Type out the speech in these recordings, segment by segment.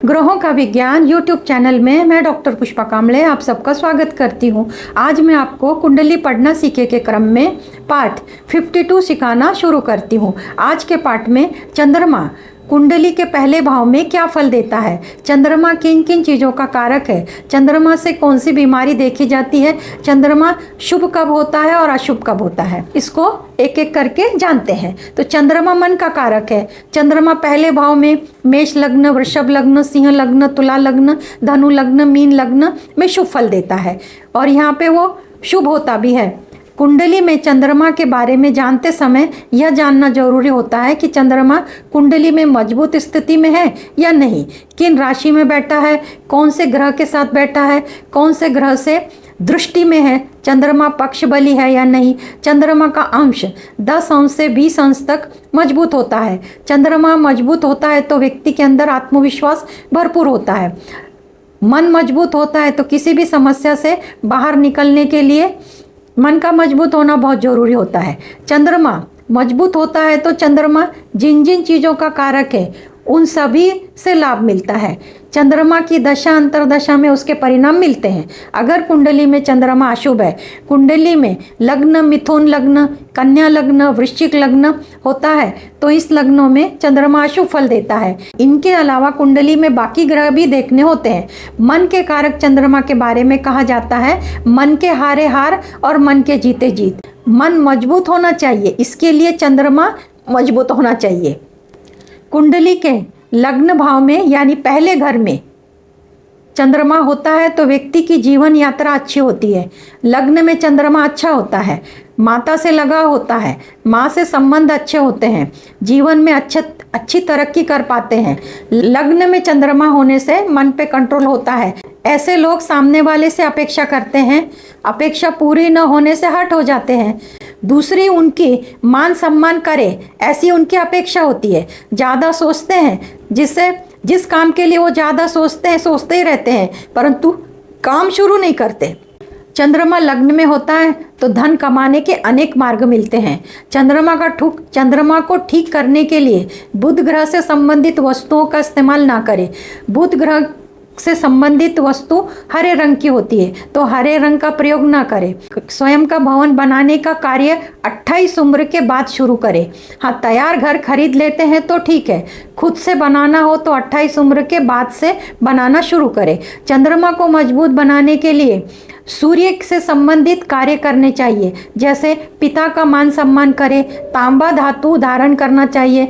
ग्रहों का विज्ञान यूट्यूब चैनल में मैं डॉक्टर पुष्पा कामले आप सबका स्वागत करती हूं। आज मैं आपको कुंडली पढ़ना सीखे के क्रम में पार्ट 52 सिखाना शुरू करती हूं। आज के पार्ट में चंद्रमा कुंडली के पहले भाव में क्या फल देता है, चंद्रमा किन किन चीज़ों का कारक है, चंद्रमा से कौन सी बीमारी देखी जाती है, चंद्रमा शुभ कब होता है और अशुभ कब होता है, इसको एक एक करके जानते हैं। तो चंद्रमा मन का कारक है। चंद्रमा पहले भाव में मेष लग्न, वृषभ लग्न, सिंह लग्न, तुला लग्न, धनु लग्न, मीन लग्न में शुभ फल देता है और यहाँ पे वो शुभ होता भी है। कुंडली में चंद्रमा के बारे में जानते समय यह जानना जरूरी होता है कि चंद्रमा कुंडली में मजबूत स्थिति में है या नहीं, किन राशि में बैठा है, कौन से ग्रह के साथ बैठा है, कौन से ग्रह से दृष्टि में है, चंद्रमा पक्ष बली है या नहीं, चंद्रमा का अंश 10 अंश से 20 अंश तक मजबूत होता है। चंद्रमा मजबूत होता है तो व्यक्ति के अंदर आत्मविश्वास भरपूर होता है। मन मजबूत होता है तो किसी भी समस्या से बाहर निकलने के लिए मन का मजबूत होना बहुत ज़रूरी होता है। चंद्रमा मजबूत होता है तो चंद्रमा जिन जिन चीज़ों का कारक है उन सभी से लाभ मिलता है। चंद्रमा की दशा अंतरदशा में उसके परिणाम मिलते हैं। अगर कुंडली में चंद्रमा अशुभ है, कुंडली में लग्न मिथुन लग्न, कन्या लग्न, वृश्चिक लग्न होता है तो इस लग्नों में चंद्रमा अशुभ फल देता है। इनके अलावा कुंडली में बाकी ग्रह भी देखने होते हैं। मन के कारक चंद्रमा के बारे में कहा जाता है मन के हारे हार और मन के जीते जीत। मन मजबूत होना चाहिए, इसके लिए चंद्रमा मजबूत होना चाहिए। कुंडली के लग्न भाव में यानी पहले घर में चंद्रमा होता है तो व्यक्ति की जीवन यात्रा अच्छी होती है। लग्न में चंद्रमा अच्छा होता है, माता से लगाव होता है, माँ से संबंध अच्छे होते हैं, जीवन में अच्छी तरक्की कर पाते हैं। लग्न में चंद्रमा होने से मन पे कंट्रोल होता है। ऐसे लोग सामने वाले से अपेक्षा करते हैं, अपेक्षा पूरी न होने से हट हो जाते हैं। दूसरी उनकी मान सम्मान करे ऐसी उनकी अपेक्षा होती है। ज़्यादा सोचते हैं, जिस काम के लिए वो ज़्यादा सोचते ही रहते हैं परंतु काम शुरू नहीं करते। चंद्रमा लग्न में होता है तो धन कमाने के अनेक मार्ग मिलते हैं। चंद्रमा को ठीक करने के लिए बुध ग्रह से संबंधित वस्तुओं का इस्तेमाल ना करें। बुध ग्रह से संबंधित वस्तु हरे रंग की होती है तो हरे रंग का प्रयोग ना करें। स्वयं का भवन बनाने का कार्य 28 उम्र के बाद शुरू करें। हाँ, तैयार घर खरीद लेते हैं तो ठीक है, खुद से बनाना हो तो 28 उम्र के बाद से बनाना शुरू करें। चंद्रमा को मजबूत बनाने के लिए सूर्य से संबंधित कार्य करने चाहिए, जैसे पिता का मान सम्मान करें, तांबा धातु धारण करना चाहिए।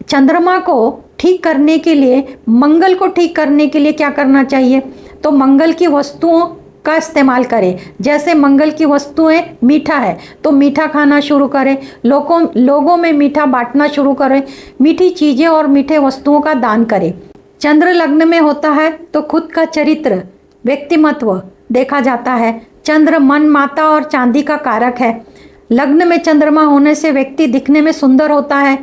चंद्रमा को ठीक करने के लिए, मंगल को ठीक करने के लिए क्या करना चाहिए, तो मंगल की वस्तुओं का इस्तेमाल करें। जैसे मंगल की वस्तुएं मीठा है तो मीठा खाना शुरू करें, लोगों में मीठा बांटना शुरू करें, मीठी चीज़ें और मीठे वस्तुओं का दान करें। चंद्र लग्न में होता है तो खुद का चरित्र, व्यक्तिमत्व देखा जाता है। चंद्र मन, माता और चांदी का कारक है। लग्न में चंद्रमा होने से व्यक्ति दिखने में सुंदर होता है,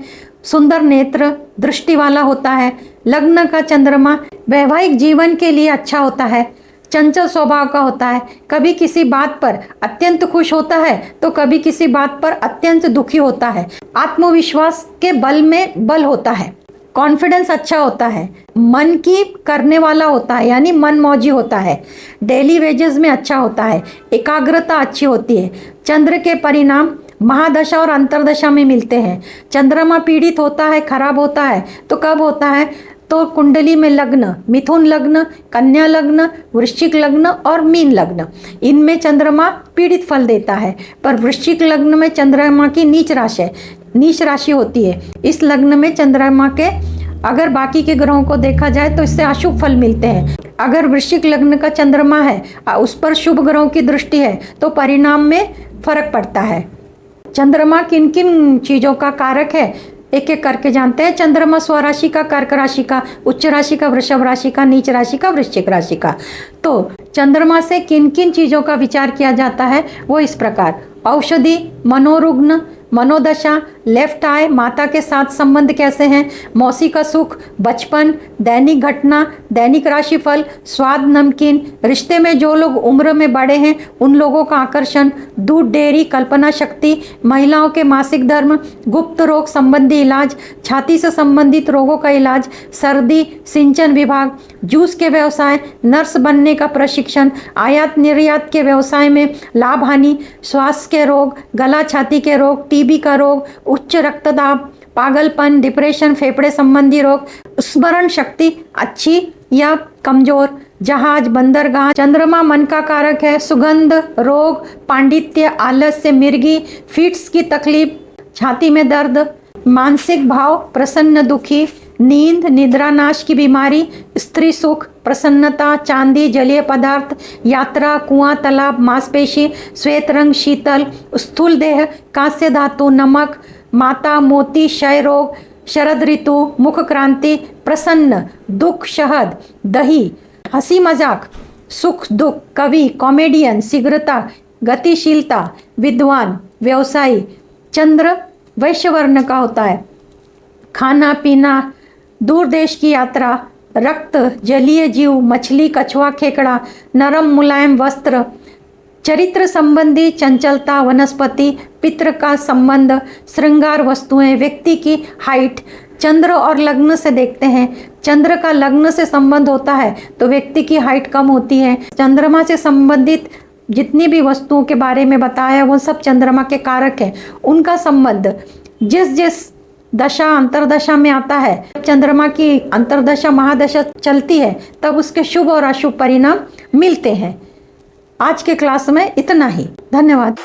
सुंदर नेत्र दृष्टि वाला होता है। लग्न का चंद्रमा वैवाहिक जीवन के लिए अच्छा होता है, चंचल स्वभाव का होता है। कभी किसी बात पर अत्यंत खुश होता है तो कभी किसी बात पर अत्यंत दुखी होता है। आत्मविश्वास के बल में बल होता है, कॉन्फिडेंस अच्छा होता है, मन की करने वाला होता है यानी मन मौजी होता है। डेली वेजेस में अच्छा होता है, एकाग्रता अच्छी होती है। चंद्र के परिणाम महादशा और अंतरदशा में मिलते हैं। चंद्रमा पीड़ित होता है, खराब होता है तो कब होता है, तो कुंडली में लग्न मिथुन लग्न, कन्या लग्न, वृश्चिक लग्न और मीन लग्न, इनमें चंद्रमा पीड़ित फल देता है। पर वृश्चिक लग्न में चंद्रमा की नीच राशि होती है। इस लग्न में चंद्रमा के अगर बाकी के ग्रहों को देखा जाए तो इससे अशुभ फल मिलते हैं। अगर वृश्चिक लग्न का चंद्रमा है, उस पर शुभ ग्रहों की दृष्टि है तो परिणाम में फर्क पड़ता है। चंद्रमा किन किन चीज़ों का कारक है एक एक करके जानते हैं। चंद्रमा स्वराशि का, कर्क राशि का, उच्च राशि का, वृषभ राशि का, नीच राशि का, वृश्चिक राशि का। तो चंद्रमा से किन किन चीज़ों का विचार किया जाता है वो इस प्रकार: औषधि, मनोरुग्ण, मनोदशा, लेफ्ट आई, माता के साथ संबंध कैसे हैं, मौसी का सुख, बचपन, दैनिक घटना, दैनिक राशिफल, स्वाद नमकीन, रिश्ते में जो लोग उम्र में बड़े हैं उन लोगों का आकर्षण, दूध डेयरी, कल्पना शक्ति, महिलाओं के मासिक धर्म, गुप्त रोग संबंधी इलाज, छाती से संबंधित रोगों का इलाज, सर्दी, सिंचन विभाग, जूस के व्यवसाय, नर्स बनने का प्रशिक्षण, आयात निर्यात के व्यवसाय में लाभ हानि, श्वास के रोग, गला छाती के रोग, टीबी का रोग, उच्च रक्तदाब, पागलपन, डिप्रेशन, फेफड़े संबंधी रोग, स्मरण शक्ति अच्छी या कमजोर, जहाज, बंदरगाह, चंद्रमा मन का कारक है, सुगंध रोग, पांडित्य, आलस्य, मिर्गी, फिट्स की तकलीफ, छाती में दर्द, मानसिक भाव, प्रसन्न दुखी, नींद, निद्रानाश की बीमारी, स्त्री सुख, प्रसन्नता, चांदी, जलीय पदार्थ, यात्रा, कुआं, तालाब, मांसपेशी, श्वेत रंग, शीतल, स्थूल देह, कांस्य धातु, नमक, माता, मोती, क्षय रोग, शरद ऋतु, मुख क्रांति, प्रसन्न, दुख, शहद, दही, हंसी मजाक, सुख दुख, कवि, कॉमेडियन, शीघ्रता, गतिशीलता, विद्वान, व्यवसायी, चंद्र वैश्य वर्ण का होता है, खाना पीना, दूर देश की यात्रा, रक्त, जलीय जीव, मछली, कछुआ, खेकड़ा, नरम मुलायम वस्त्र, चरित्र संबंधी चंचलता, वनस्पति, पितृ का संबंध, श्रृंगार वस्तुएं, व्यक्ति की हाइट, चंद्र और लग्न से देखते हैं। चंद्र का लग्न से संबंध होता है तो व्यक्ति की हाइट कम होती है। चंद्रमा से संबंधित जितनी भी वस्तुओं के बारे में बताया वो सब चंद्रमा के कारक हैं। उनका संबंध जिस जिस दशा अंतरदशा में आता है, चंद्रमा की अंतरदशा महादशा चलती है तब उसके शुभ और अशुभ परिणाम मिलते हैं। आज के क्लास में इतना ही। धन्यवाद।